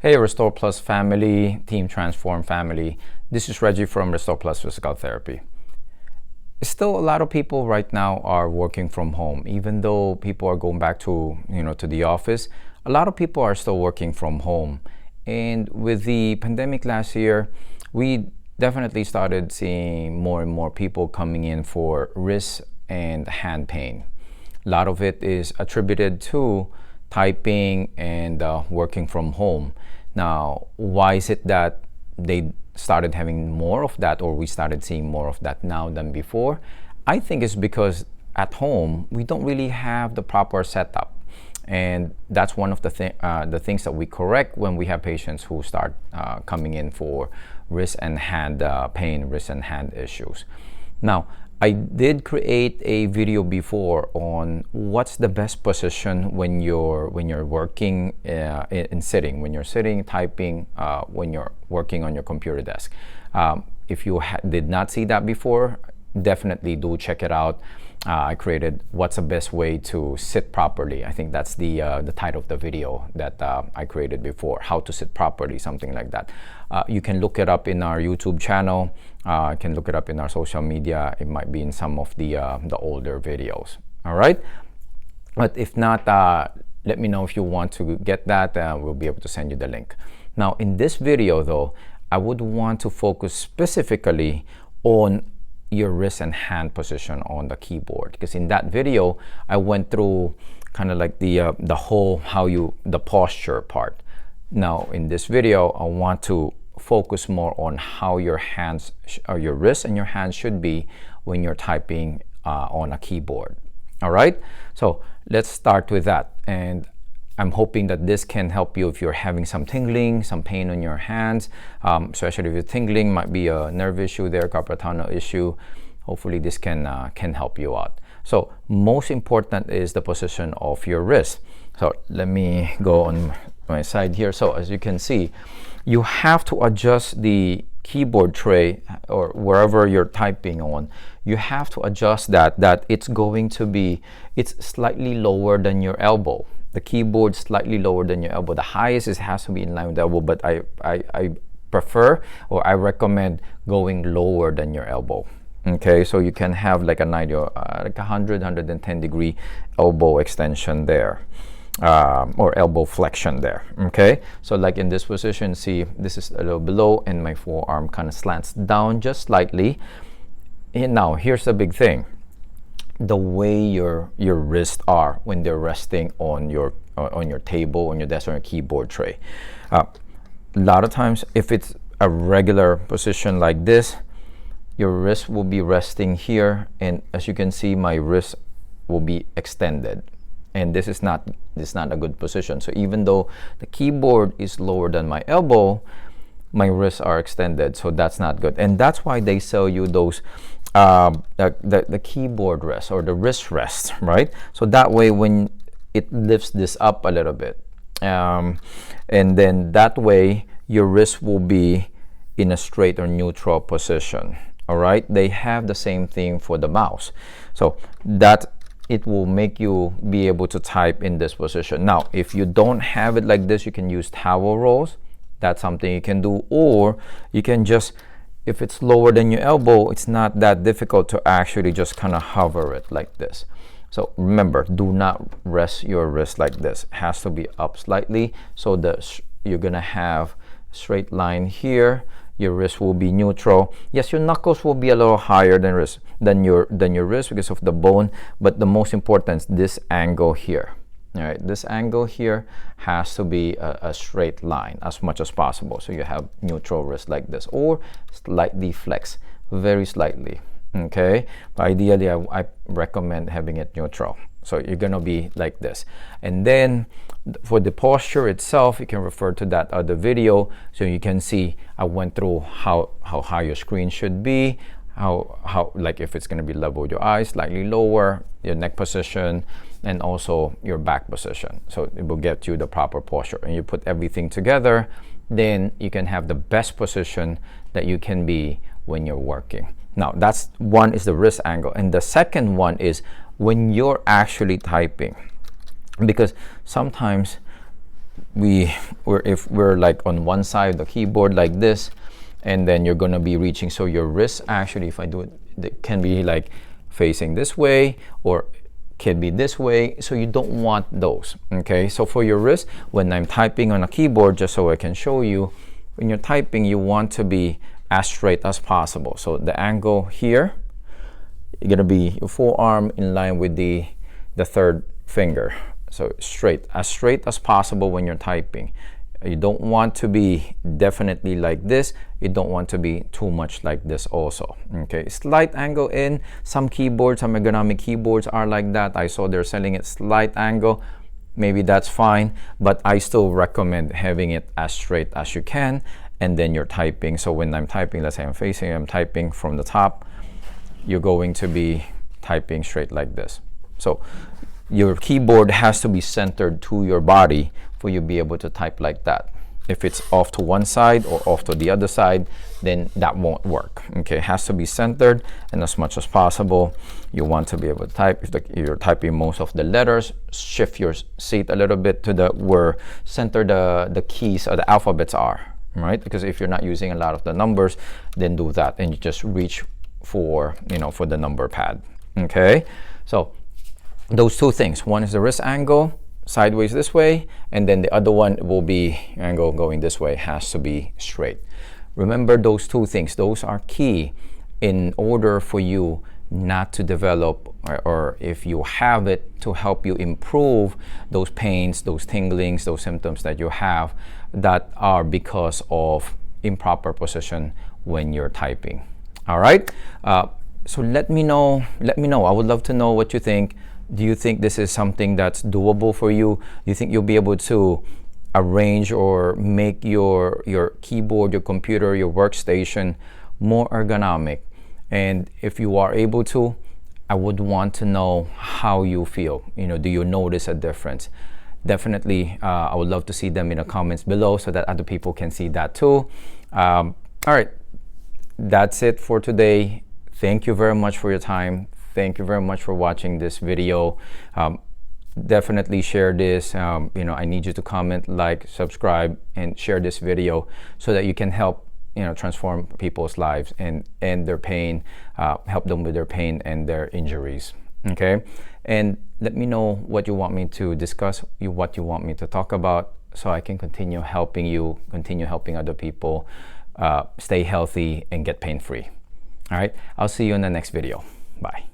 Hey, Restore Plus family, Team Transform family. This is Reggie from Restore Plus Physical Therapy. Still, a lot of people right now are working from home. Even though people are going back to the office, a lot of people are still working from home. And with the pandemic last year, we definitely started seeing more and more people coming in for wrist and hand pain. A lot of it is attributed to typing and working from home. Now, why is it that they started having more of that, or we started seeing more of that now than before? I think it's because at home we don't really have the proper setup, and that's one of the things that we correct when we have patients who start coming in for wrist and hand pain, wrist and hand issues. Now, I did create a video before on what's the best position when you're working in sitting, when you're sitting, typing, when you're working on your computer desk. If you did not see that before, definitely do check it out. I created what's the best way to sit properly. I think that's the title of the video that I created before, how to sit properly, something like that. You can look it up in our YouTube channel. You can look it up in our social media. It might be in some of the older videos. All right. But if not, let me know if you want to get that. We'll be able to send you the link. Now, in this video, though, I would want to focus specifically on your wrist and hand position on the keyboard, because in that video I went through kind of like the whole the posture part. Now in this video I want to focus more on how your hands or your wrist and your hands should be when you're typing on a keyboard. All right, so let's start with that, and I'm hoping that this can help you if you're having some tingling, some pain on your hands, especially if you're tingling, might be a nerve issue there, carpal tunnel issue. Hopefully this can help you out. So most important is the position of your wrist. So let me go on my side here. So as you can see, you have to adjust the keyboard tray or wherever you're typing on. You have to adjust that it's going to be, it's slightly lower than your elbow. The keyboard slightly lower than your elbow. The highest has to be in line with the elbow, but I prefer, or I recommend going lower than your elbow. Okay, so you can have like a 90 or like 110 degree elbow extension there, or elbow flexion there. Okay, so like in this position, see this is a little below and my forearm kind of slants down just slightly. And now here's the big thing. The way your wrists are when they're resting on your table, on your desk, on your keyboard tray. A lot of times, if it's a regular position like this, your wrist will be resting here, and as you can see, my wrist will be extended, and this is not a good position. So even though the keyboard is lower than my elbow, my wrists are extended, so that's not good. And that's why they sell you those the keyboard rest or the wrist rest, right? So that way when it lifts this up a little bit, and then that way your wrist will be in a straight or neutral position. All right, they have the same thing for the mouse, so that it will make you be able to type in this position. Now if you don't have it like this, you can use towel rolls. That's something you can do, or you can just, if it's lower than your elbow, it's not that difficult to actually just kind of hover it like this. So remember, do not rest your wrist like this. It has to be up slightly, so that you're gonna have straight line here. Your wrist will be neutral. Yes, your knuckles will be a little higher than your wrist because of the bone, but the most important is this angle here. All right, this angle here has to be a straight line as much as possible. So you have neutral wrist like this, or slightly flex, very slightly. Okay, but ideally I recommend having it neutral. So you're gonna be like this. And then for the posture itself, you can refer to that other video, so you can see I went through how high your screen should be, how like if it's gonna be level with your eyes, slightly lower, your neck position, and also your back position. So it will get you the proper posture, and you put everything together, then you can have the best position that you can be when you're working. Now that's one, is the wrist angle, and the second one is when you're actually typing, because sometimes if we're like on one side of the keyboard like this, and then you're gonna be reaching, so your wrist actually, if I do it can be like facing this way or can be this way, so you don't want those. Okay, so for your wrist, when I'm typing on a keyboard, just so I can show you, when you're typing, you want to be as straight as possible. So the angle here, you're gonna be your forearm in line with the third finger. So straight as possible when you're typing. You don't want to be definitely like this. You don't want to be too much like this also. Okay, slight angle in. Some keyboards, some ergonomic keyboards are like that. I saw they're selling it slight angle. Maybe that's fine, but I still recommend having it as straight as you can, and then you're typing. So when I'm typing, let's say I'm typing from the top, you're going to be typing straight like this. So your keyboard has to be centered to your body for you to be able to type like that. If it's off to one side or off to the other side, then that won't work. Okay, it has to be centered, and as much as possible, you want to be able to type. If you're typing most of the letters, shift your seat a little bit to where center the keys or the alphabets are, right? Because if you're not using a lot of the numbers, then do that, and you just reach for, for the number pad. Okay, so those two things. One is the wrist angle sideways this way, and then the other one will be angle going this way, has to be straight. Remember those two things. Those are key in order for you not to develop, or if you have it, to help you improve those pains, those tinglings, those symptoms that you have that are because of improper position when you're typing. All right, so let me know. I would love to know what you think. Do you think this is something that's doable for you? Do you think you'll be able to arrange or make your keyboard, your computer, your workstation more ergonomic? And if you are able to, I would want to know how you feel. Do you notice a difference? Definitely, I would love to see them in the comments below so that other people can see that too. All right, that's it for today. Thank you very much for your time. Thank you very much for watching this video. Definitely share this. I need you to comment, like, subscribe, and share this video so that you can help transform people's lives and their pain, help them with their pain and their injuries. Okay, and let me know what you want me to discuss, what you want me to talk about, so I can continue helping you, continue helping other people stay healthy and get pain-free. All right, I'll see you in the next video. Bye.